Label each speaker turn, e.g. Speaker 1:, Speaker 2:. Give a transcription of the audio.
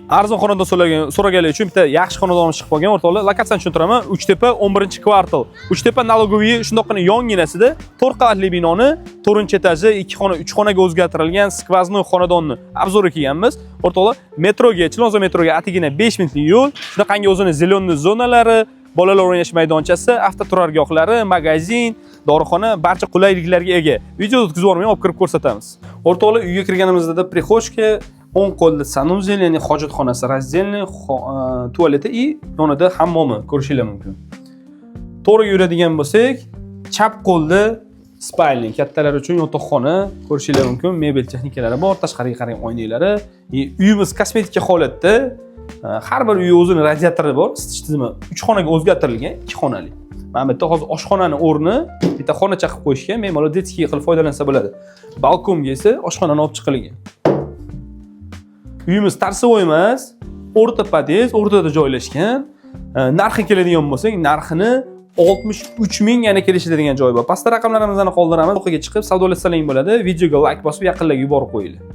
Speaker 1: arzon xonadon so'raganlar uchun bitta yaxshi xonadon chiqib qolgan. O'rtoqlar, lokatsiyani tushuntiraman. Uchtepa 11-kvartal. Uchtepa Nalogoviy shundoqqina yonginasida 4 qavatli binoni 4-etaji 2 xona, 3 xonaga o'zgartirilgan skvoznoy xonadonni obzorga kelganmiz. O'rtoqlar, metroga, Chilonzor metroga atigina 5 minutlik yo'l. Shunaqangi o'zini zeleniy zonalari, bolalar o'ynash maydonchasi, avtoturargohlari, magazin, dorixona barcha qulayliklarga ega. Video o'tkazib o'rmay olib kirib ko'rsatamiz. O'rtoqlar, uyga kirganimizda prixochka, o'ng qo'lda sanuzel, ya'ni hojatxonasi, razdelniy, tualeti и yonida hammomi ko'rishingiz mumkin. To'g'ri yuradigan bo'lsak, chap qo'lda spalni, kattalar uchun yotoqxona ko'rishingiz mumkin. Mebel texnikalari bor, tashqariga qarang oynalari. Uyimiz kosmetika holatda. Har bir uy o'zining radiatori bor, isitish tizimi 3 xonaga o'zgartirilgan, 2 xonali. Mana bu yerda hozir oshxonani o'rni bitta xonacha qilib qo'yishgan, bemalol detskiy qilib foydalansa bo'ladi. Balkonga esa oshxonani olib chiqilgan. Uyimiz tarsovoy emas, o'rta pod'ezd, o'rtada joylashgan. Narxi keladigan bo'lsak, narxini 63 ming yana kelishadigan joy bor. Pastda raqamlarimizni qoldiramiz. O'qiga chiqib savdolashsalaring bo'ladi. Videoga like bosib, yaqinlarga yuborib qo'yinglar.